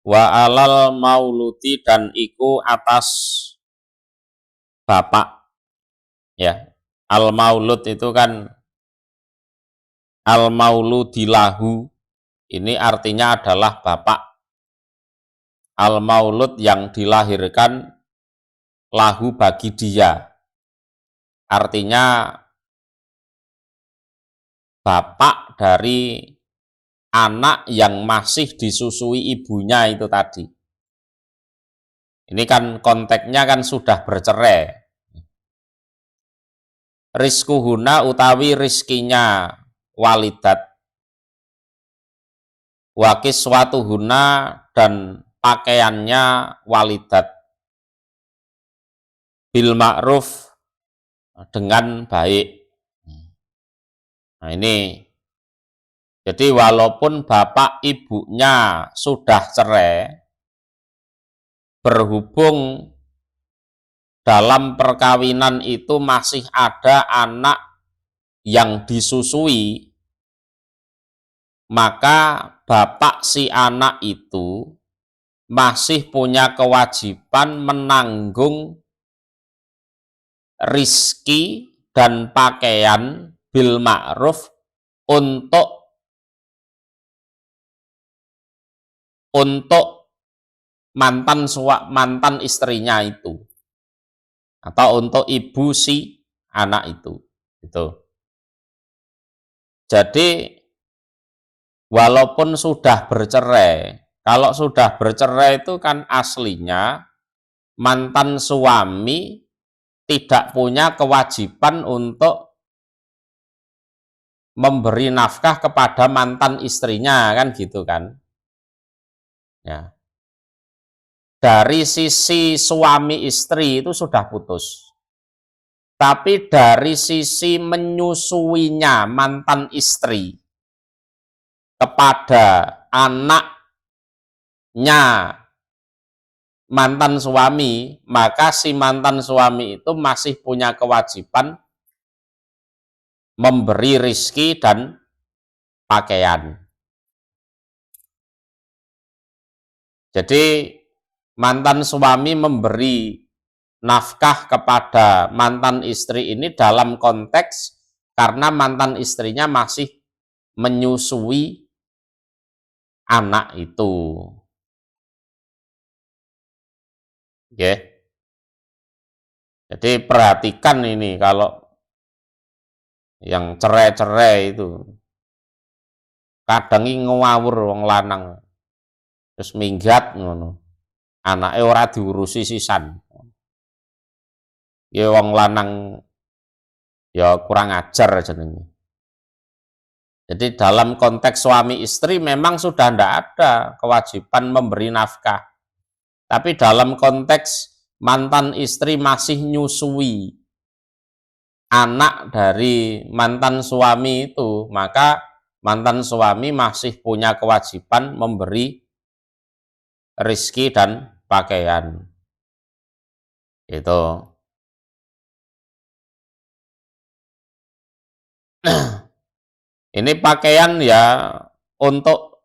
Wa alal mauluti dan iku atas bapak, ya. Al maulud itu kan al mauludilahu, ini artinya adalah bapak. Al maulud yang dilahirkan lahu bagi dia, artinya bapak dari anak yang masih disusui ibunya itu tadi. Ini kan konteksnya kan sudah bercerai. Rizkuhuna utawi rizkinya walidat, wakiswatuhuna dan pakaiannya walidat, bil ma'ruf dengan baik. Nah ini, jadi walaupun bapak ibunya sudah cerai, berhubung dalam perkawinan itu masih ada anak yang disusui, maka bapak si anak itu masih punya kewajiban menanggung rizki dan pakaian bil ma'ruf untuk mantan istrinya itu, atau untuk ibu si anak itu. Jadi walaupun sudah bercerai, kalau sudah bercerai itu kan aslinya mantan suami tidak punya kewajiban untuk memberi nafkah kepada mantan istrinya, kan gitu kan. Ya. Dari sisi suami istri itu sudah putus. Tapi dari sisi menyusuinya mantan istri kepada anaknya mantan suami, maka si mantan suami itu masih punya kewajiban memberi rizki dan pakaian. Jadi mantan suami memberi nafkah kepada mantan istri ini dalam konteks karena mantan istrinya masih menyusui anak itu. Oke. Jadi perhatikan ini, kalau yang cerai-cerai itu kadang ngawur wong lanang terus minggat ngono, anake ora diurusi sisan, ya wong lanang ya kurang ajar jenenge. Jadi dalam konteks suami istri memang sudah tidak ada kewajiban memberi nafkah, tapi dalam konteks mantan istri masih nyusui anak dari mantan suami itu, maka mantan suami masih punya kewajiban memberi rizki dan pakaian. Itu. Ini pakaian ya untuk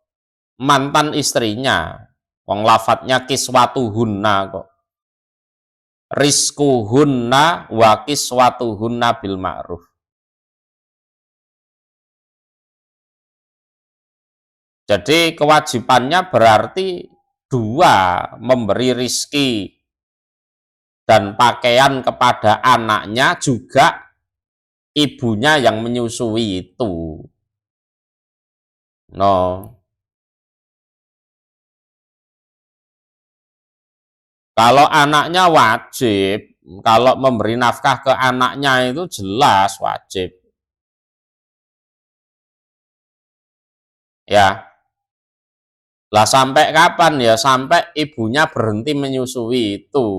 mantan istrinya. Wong lafadznya kiswatuhunna kok. Rizkuhunna wa kiswatuhunna bil ma'ruf. Jadi kewajibannya berarti dua, memberi rizki dan pakaian kepada anaknya, juga ibunya yang menyusui itu. No. Kalau anaknya wajib, kalau memberi nafkah ke anaknya itu jelas wajib. Ya. Lah sampai kapan ya? Sampai ibunya berhenti menyusui itu.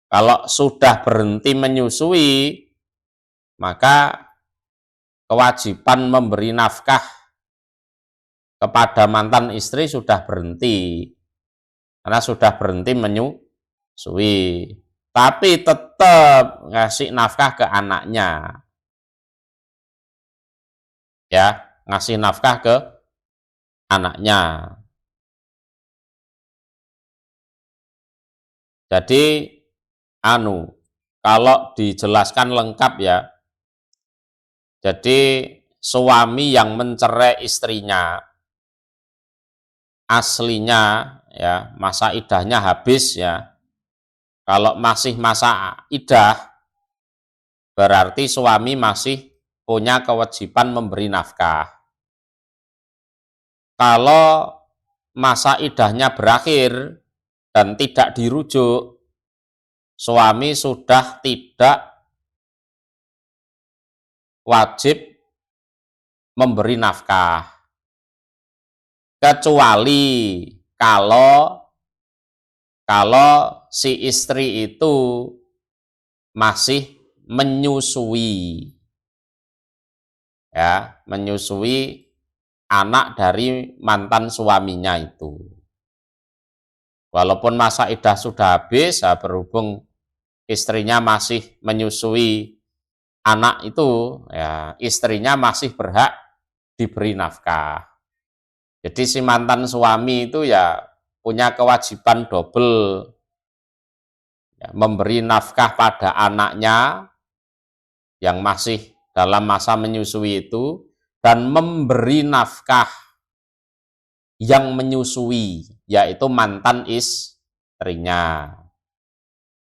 Kalau sudah berhenti menyusui, maka kewajiban memberi nafkah kepada mantan istri sudah berhenti. Karena sudah berhenti menyusui. Tapi tetap ngasih nafkah ke anaknya. Ya, ngasih nafkah ke anaknya. Jadi kalau dijelaskan lengkap ya, jadi suami yang mencerai istrinya aslinya ya masa idahnya habis ya. Kalau masih masa idah berarti suami masih punya kewajiban memberi nafkah. Kalau masa idahnya berakhir dan tidak dirujuk, suami sudah tidak wajib memberi nafkah. Kecuali kalau si istri itu masih menyusui, ya, menyusui anak dari mantan suaminya itu. Walaupun masa idah sudah habis, ya, berhubung istrinya masih menyusui anak itu, ya, istrinya masih berhak diberi nafkah. Jadi si mantan suami itu ya punya kewajiban double, ya, memberi nafkah pada anaknya yang masih dalam masa menyusui itu, dan memberi nafkah yang menyusui, yaitu mantan istrinya.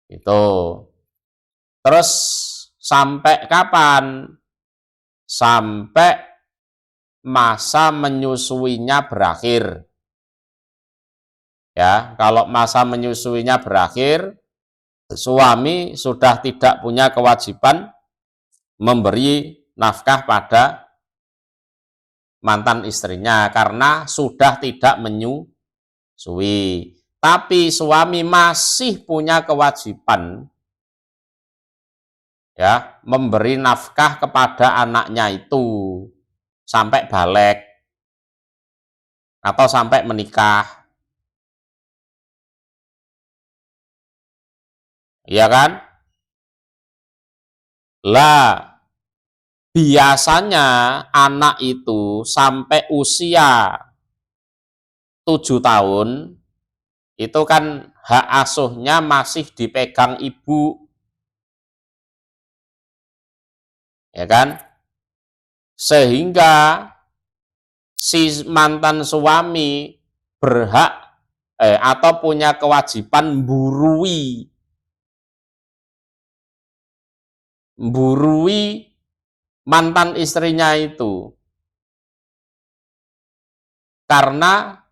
Itu. Terus sampai kapan? Sampai masa menyusuinya berakhir. Ya, kalau masa menyusuinya berakhir, suami sudah tidak punya kewajiban memberi nafkah pada mantan istrinya karena sudah tidak menyusui. Tapi suami masih punya kewajiban ya memberi nafkah kepada anaknya itu sampai balik atau sampai menikah. Iya kan? Lah, biasanya anak itu sampai usia 7 tahun itu kan hak asuhnya masih dipegang ibu. Ya kan? Sehingga si mantan suami berhak atau punya kewajiban burui mantan istrinya itu karena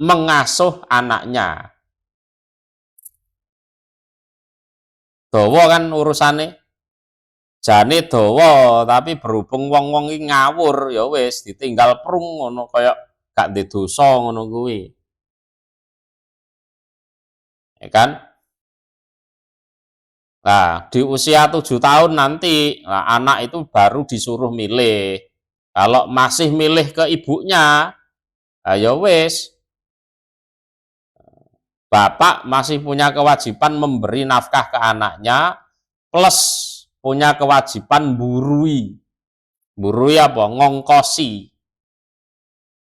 mengasuh anaknya. Dawa kan urusannya, jane dawa, tapi berhubung wong-wong iki ngawur ya wis ditinggal prung ngono kaya gak ndek dosa ngono kuwi. Ya kan? Nah, di usia 7 tahun nanti, nah, anak itu baru disuruh milih. Kalau masih milih ke ibunya, nah ya wis, bapak masih punya kewajiban memberi nafkah ke anaknya, plus punya kewajiban burui. Burui apa? Ngongkosi.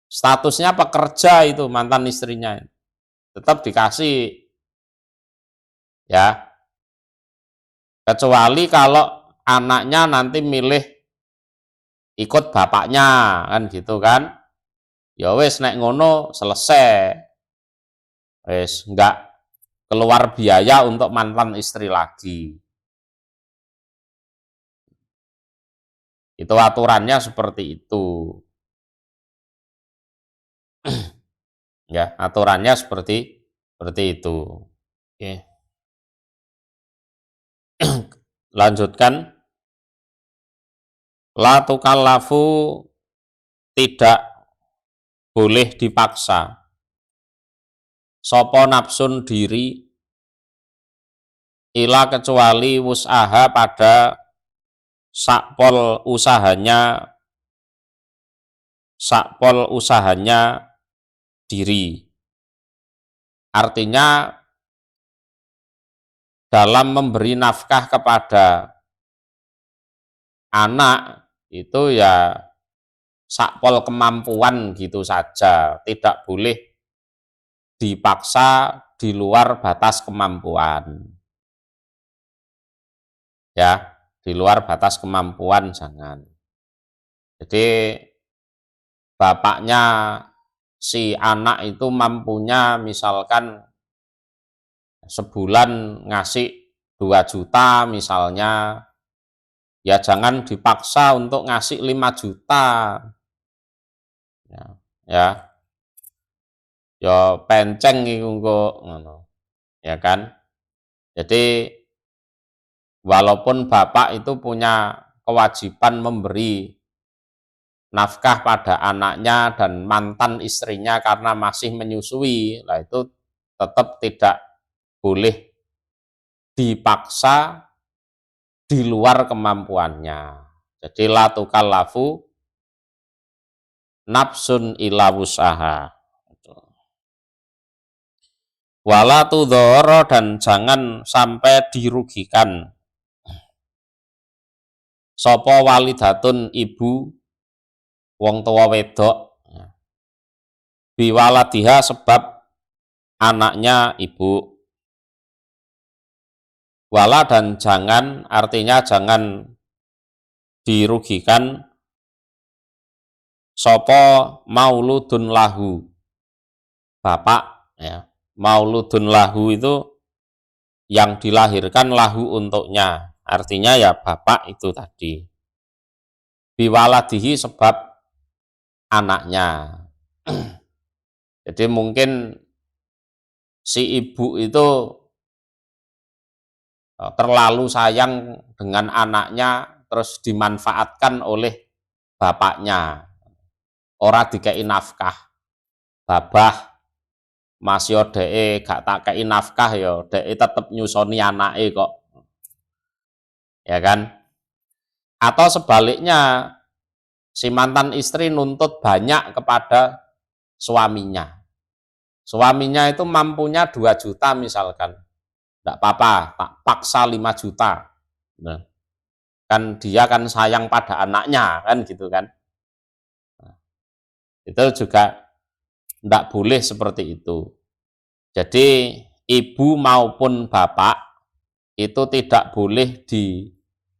Statusnya pekerja itu mantan istrinya. Tetap dikasih. Ya, kecuali kalau anaknya nanti milih ikut bapaknya kan gitu kan, ya wes nek ngono selesai, wes nggak keluar biaya untuk mantan istri lagi. Itu aturannya seperti itu. Ya, aturannya seperti itu. Oke. Lanjutkan. La tukallafu, tidak boleh dipaksa. Sopo nafsun diri ila kecuali wus'aha pada sakpol usahanya diri. Artinya dalam memberi nafkah kepada anak itu ya sakpol kemampuan gitu saja, tidak boleh dipaksa di luar batas kemampuan. Ya, di luar batas kemampuan jangan. Jadi bapaknya si anak itu mampunya misalkan sebulan ngasih 2 juta misalnya, ya jangan dipaksa untuk ngasih 5 juta. Ya, ya penceng iku kok ngono. Ya kan? Jadi walaupun bapak itu punya kewajiban memberi nafkah pada anaknya dan mantan istrinya karena masih menyusui, lah itu tetap tidak boleh dipaksa di luar kemampuannya. Jadi la tukallafu nafsun illa wus'aha. Wala tudhara, dan jangan sampai dirugikan sapa walidatun ibu wong tua wedok biwaladiha sebab anaknya ibu. Wala, dan jangan, artinya jangan dirugikan sapa mauludun lahu, bapak ya. Mauludun lahu itu yang dilahirkan lahu untuknya, artinya ya bapak itu tadi. Biwaladihi sebab anaknya. Jadi mungkin si ibu itu terlalu sayang dengan anaknya terus dimanfaatkan oleh bapaknya. Ora dikei nafkah. Babah masih dheke gak tak kei nafkah ya dheke tetep nyusoni anake kok. Ya kan? Atau sebaliknya, si mantan istri nuntut banyak kepada suaminya. Suaminya itu mampunya 2 juta misalkan. Enggak apa-apa, tak paksa 5 juta. Nah, kan dia kan sayang pada anaknya, kan gitu kan. Nah, itu juga enggak boleh seperti itu. Jadi ibu maupun bapak itu tidak boleh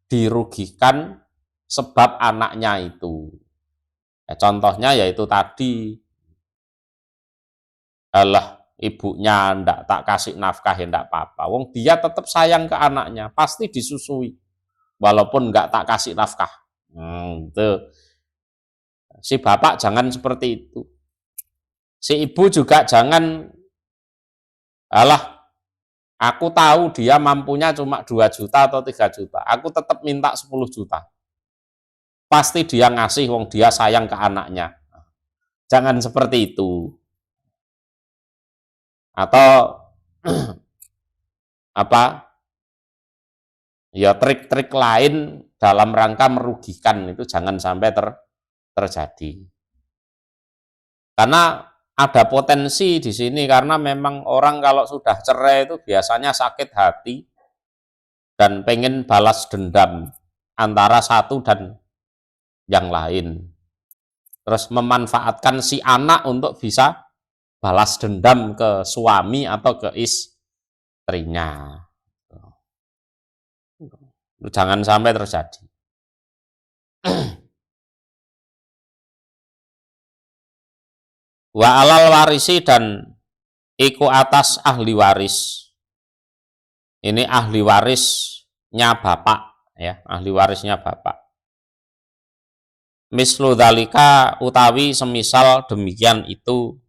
dirugikan sebab anaknya itu. Ya, contohnya yaitu tadi, alah ibunya ndak tak kasih nafkah ya ndak apa-apa. Wong dia tetap sayang ke anaknya, pasti disusui. Walaupun nggak tak kasih nafkah. Itu. Si bapak jangan seperti itu. Si ibu juga jangan, alah aku tahu dia mampunya cuma 2 juta atau 3 juta. Aku tetap minta 10 juta. Pasti dia ngasih, wong dia sayang ke anaknya. Jangan seperti itu. Atau apa? Ya trik-trik lain dalam rangka merugikan itu jangan sampai terjadi. Karena ada potensi di sini, karena memang orang kalau sudah cerai itu biasanya sakit hati dan pengen balas dendam antara satu dan yang lain. Terus memanfaatkan si anak untuk bisa balas dendam ke suami atau ke istrinya. Jangan sampai terjadi. Wa alal warisi, dan iku atas ahli waris. Ini ahli warisnya bapak, ya, ahli warisnya bapak. Mislu dzalika, utawi semisal demikian itu,